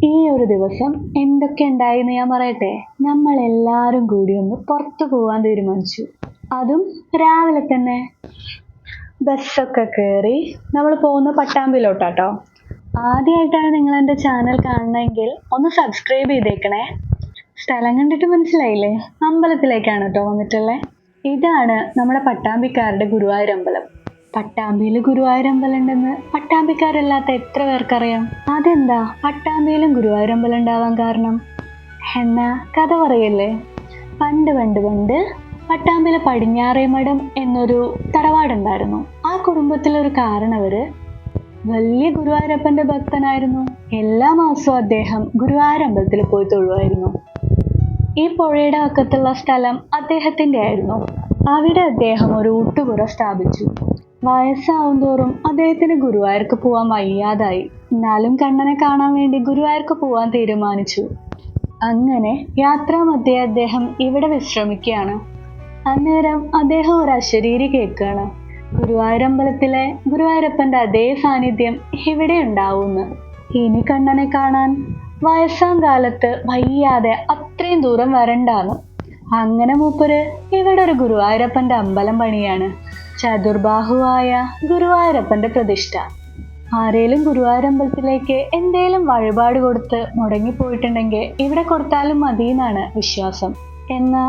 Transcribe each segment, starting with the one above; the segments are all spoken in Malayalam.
ഈ ഒരു ദിവസം എന്തൊക്കെ ഉണ്ടായിന്ന് ഞാൻ പറയട്ടെ. നമ്മൾ എല്ലാവരും കൂടി ഒന്ന് പുറത്തു പോവാൻ തീരുമാനിച്ചു. അതും രാവിലെ തന്നെ. ബസ്സൊക്കെ കയറി നമ്മൾ പോകുന്ന പട്ടാമ്പിലോട്ടാട്ടോ. ആദ്യമായിട്ടാണ് നിങ്ങൾ എൻ്റെ ചാനൽ കാണണമെങ്കിൽ ഒന്ന് സബ്സ്ക്രൈബ് ചെയ്തേക്കണേ. സ്ഥലം കണ്ടിട്ട് മനസ്സിലായില്ലേ? അമ്പലത്തിലേക്കാണ് കേട്ടോ വന്നിട്ടുള്ളത്. ഇതാണ് നമ്മുടെ പട്ടാമ്പിക്കാരുടെ ഗുരുവായൂർ അമ്പലം. പട്ടാമ്പിയിൽ ഗുരുവായൂർ അമ്പലം ഉണ്ടെന്ന് പട്ടാമ്പിക്കാരല്ലാത്ത എത്ര പേർക്കറിയാം? അതെന്താ പട്ടാമ്പിയിലും ഗുരുവായൂർ അമ്പലം ഉണ്ടാവാൻ കാരണം? എന്നാ കഥ പറയല്ലേ. പണ്ട് പണ്ട് പണ്ട് പട്ടാമ്പിയിലെ പടിഞ്ഞാറേമഠം എന്നൊരു തറവാടുണ്ടായിരുന്നു. ആ കുടുംബത്തിലൊരു കാരണവര് വലിയ ഗുരുവായൂരപ്പന്റെ ഭക്തനായിരുന്നു. എല്ലാ മാസവും അദ്ദേഹം ഗുരുവായൂർ അമ്പലത്തിൽ പോയി തൊഴുവായിരുന്നു. ഈ പുഴയുടെ വക്കത്തുള്ള സ്ഥലം അദ്ദേഹത്തിന്റെ ആയിരുന്നു. അവിടെ അദ്ദേഹം ഒരു ഊട്ടുപുര സ്ഥാപിച്ചു. വയസ്സാവും തോറും അദ്ദേഹത്തിന് ഗുരുവായൂർക്ക് പോവാൻ വയ്യാതായി. എന്നാലും കണ്ണനെ കാണാൻ വേണ്ടി ഗുരുവായൂർക്ക് പോവാൻ തീരുമാനിച്ചു. അങ്ങനെ യാത്രാമധ്യേ അദ്ദേഹം ഇവിടെ വിശ്രമിക്കുകയാണ്. അന്നേരം അദ്ദേഹം ഒരു അശരീരി കേൾക്കുകയാണ്. ഗുരുവായൂരമ്പലത്തിലെ ഗുരുവായൂരപ്പന്റെ അതേ സാന്നിധ്യം ഇവിടെ ഉണ്ടാവുമെന്ന്. ഇനി കണ്ണനെ കാണാൻ വയസ്സാം കാലത്ത് വയ്യാതെ അത്രയും ദൂരം വരണ്ടാന്ന്. അങ്ങനെ മൂപ്പര് ഇവിടെ ഒരു ഗുരുവായൂരപ്പന്റെ അമ്പലം പണിയാണ്. ചതുർബാഹുവായ ഗുരുവായൂരപ്പന്റെ പ്രതിഷ്ഠ. ആരേലും ഗുരുവായൂരമ്പലത്തിലേക്ക് എന്തേലും വഴിപാട് കൊടുത്ത് മുടങ്ങിപ്പോയിട്ടുണ്ടെങ്കിൽ ഇവിടെ കൊടുത്താലും മതി എന്നാണ് വിശ്വാസം. എന്നാ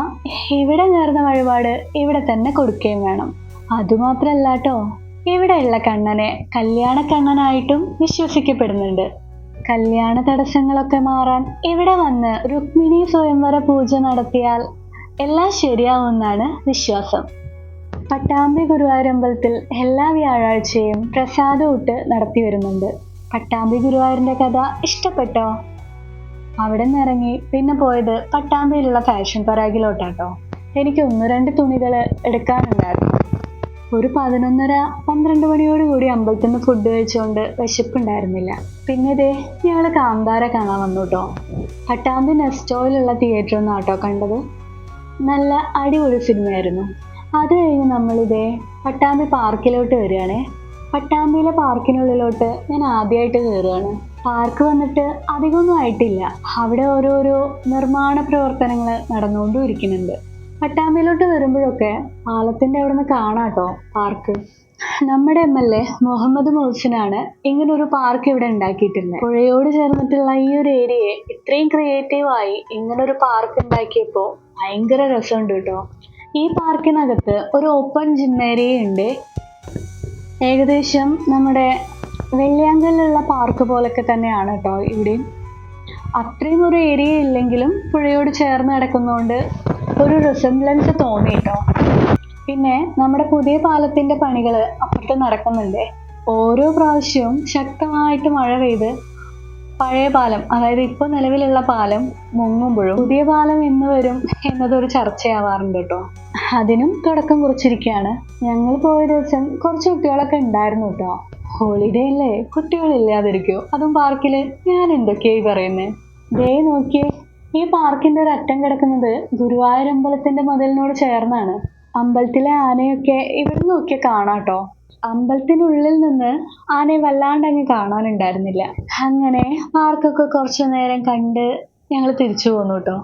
ഇവിടെ നേർന്ന വഴിപാട് ഇവിടെ തന്നെ കൊടുക്കുകയും വേണം. അതുമാത്രല്ല കേട്ടോ, ഇവിടെയുള്ള കണ്ണനെ കല്യാണ കണ്ണനായിട്ടും വിശ്വസിക്കപ്പെടുന്നുണ്ട്. കല്യാണ തടസ്സങ്ങളൊക്കെ മാറാൻ ഇവിടെ വന്ന് രുക്മിണി സ്വയംവര പൂജ നടത്തിയാൽ എല്ലാം ശരിയാവുമെന്നാണ് വിശ്വാസം. പട്ടാമ്പി ഗുരുവായൂരമ്പലത്തിൽ എല്ലാ വ്യാഴാഴ്ചയും പ്രസാദൂട്ട് നടത്തി വരുന്നുണ്ട്. പട്ടാമ്പി ഗുരുവായൂരിന്റെ കഥ ഇഷ്ടപ്പെട്ടോ? അവിടെ നിന്ന് ഇറങ്ങി പിന്നെ പോയത് പട്ടാമ്പിയിലുള്ള ഫാഷൻ പരാഗിലോട്ടാട്ടോ. എനിക്ക് 1-2 തുണികൾ എടുക്കാനുണ്ടായിരുന്നു. ഒരു 11:30-12 മണിയോടുകൂടി അമ്പലത്തിൽ നിന്ന് ഫുഡ് കഴിച്ചുകൊണ്ട് വിശപ്പുണ്ടായിരുന്നില്ല. പിന്നെ ഇതേ ഞങ്ങൾ കാന്താര കാണാൻ വന്നു കേട്ടോ. പട്ടാമ്പി നെസ്റ്റോയിലുള്ള തിയേറ്ററിൽ നിന്നാട്ടോ കണ്ടത്. നല്ല അടിപൊളി സിനിമയായിരുന്നു. അത് കഴിഞ്ഞ് നമ്മളിതേ പട്ടാമ്പി പാർക്കിലോട്ട് വരികയാണേ. പട്ടാമ്പിയിലെ പാർക്കിനുള്ളിലോട്ട് ഞാൻ ആദ്യമായിട്ട് കയറുകയാണ്. പാർക്ക് വന്നിട്ട് അധികമൊന്നും ആയിട്ടില്ല. അവിടെ ഓരോരോ നിർമ്മാണ പ്രവർത്തനങ്ങൾ നടന്നുകൊണ്ടും ഇരിക്കുന്നുണ്ട്. പട്ടാമ്പിയിലോട്ട് വരുമ്പോഴൊക്കെ പാലത്തിന്റെ അവിടെ നിന്ന് കാണാട്ടോ പാർക്ക്. നമ്മുടെ MLA മുഹമ്മദ് മുഹസിനാണ് ഇങ്ങനൊരു പാർക്ക് ഇവിടെ ഉണ്ടാക്കിയിട്ടുള്ളത്. പുഴയോട് ചേർന്നിട്ടുള്ള ഈ ഒരു ഏരിയയെ ഇത്രയും ക്രിയേറ്റീവായി ഇങ്ങനൊരു പാർക്ക് ഉണ്ടാക്കിയപ്പോൾ ഭയങ്കര രസമുണ്ട് കേട്ടോ. ഈ പാർക്കിനകത്ത് ഒരു ഓപ്പൺ ജിം ഏരിയ ഉണ്ട്. ഏകദേശം നമ്മുടെ വെള്ളിയാങ്കലിലുള്ള പാർക്ക് പോലൊക്കെ തന്നെയാണ് കേട്ടോ ഇവിടെയും. അത്രയും ഒരു ഏരിയ ഇല്ലെങ്കിലും പുഴയോട് ചേർന്ന് കിടക്കുന്നതുകൊണ്ട് ഒരു റിസംബ്ലൻസ് തോന്നി കേട്ടോ. പിന്നെ നമ്മുടെ പുതിയ പാലത്തിന്റെ പണികൾ അപ്പുറത്ത് നടക്കുന്നുണ്ട്. ഓരോ പ്രാവശ്യവും ശക്തമായിട്ട് മഴ പെയ്ത് പഴയ പാലം, അതായത് ഇപ്പോൾ നിലവിലുള്ള പാലം മുങ്ങുമ്പോഴും പുതിയ പാലം എന്ന് വരും എന്നതൊരു ചർച്ചയാവാറുണ്ട് കേട്ടോ. അതിനും തുടക്കം കുറിച്ചിരിക്കുകയാണ്. ഞങ്ങൾ പോയ ദിവസം കുറച്ച് കുട്ടികളൊക്കെ ഉണ്ടായിരുന്നു കേട്ടോ. ഹോളിഡേ അല്ലേ, കുട്ടികളില്ലാതിരിക്കുമോ? അതും പാർക്കില്. ഞാൻ എന്തൊക്കെയായി പറയുന്നത്? ദേ നോക്കിയേ, ഈ പാർക്കിന്റെ ഒരു അറ്റം കിടക്കുന്നത് ഗുരുവായൂർ അമ്പലത്തിന്റെ മതിലിനോട് ചേർന്നാണ്. അമ്പലത്തിലെ ആനയൊക്കെ ഇവിടെ നോക്കിയാൽ കാണാട്ടോ. അമ്പലത്തിനുള്ളിൽ നിന്ന് ആനയെ വല്ലാണ്ടങ്ങ് കാണാനുണ്ടായിരുന്നില്ല. അങ്ങനെ പാർക്കൊക്കെ കുറച്ചു നേരം കണ്ട് ഞങ്ങൾ തിരിച്ചു പോന്നു കേട്ടോ.